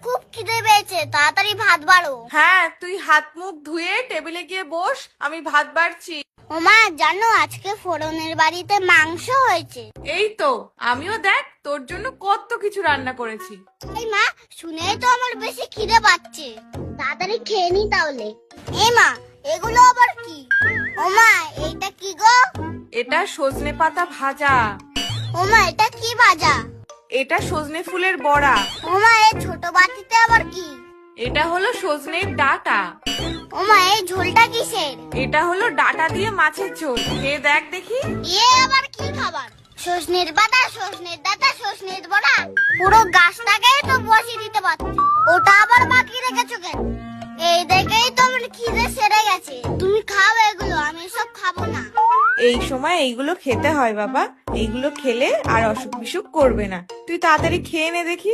খুব খিদে পেয়েছে, তাড়াতাড়ি ভাত বাড়ো। হ্যাঁ, তুই হাত মুখ ধুয়ে টেবিলে গিয়ে বস, আমি ভাত বাড়ছি। ওমা, জানো আজকে ফোড়নের বাড়িতে মাংস হয়েছে। এই তো, আমিও দেখ তোর জন্য কত কিছু রান্না করেছি। এই মা, শুনেই তো আমার বেশি খিদে পাচ্ছে, তাড়াতাড়ি খেয়ে নি তাহলে। এই মা, এগুলো আবার কি? ওমা, এইটা কি গো? এটা সজনে পাতা ভাজা। ওমা, এটা কি ভাজা? এটা সজনে ফুলের বড়া। ওমা, এই ছোট বাটিতে আবার কি? এটা হলো সজনের ডাঁটা। ওমা, এই ঝোলটা কিসের? এটা হলো ডাঁটা দিয়ে মাছের ঝোল, খেয়ে দেখ দেখি। এ আবার কি খাবার? সজনের পাতা, সজনের ডাঁটা, সজনের বড়া, পুরো গাছটাকে তো বসিয়ে দিতে পারছি, ওটা আবার বাকি রেখেছো কেন? এই দেখেই তো আমার খিদে সেরে গেছে। তুমি খাও এগুলো, আমি সব খাবো না। এই সময় এইগুলো খেতে হয় বাবা, এইগুলো খেলে আর অসুখ বিসুখ করবে না। তুই তাড়াতাড়ি খেয়ে নে দেখি।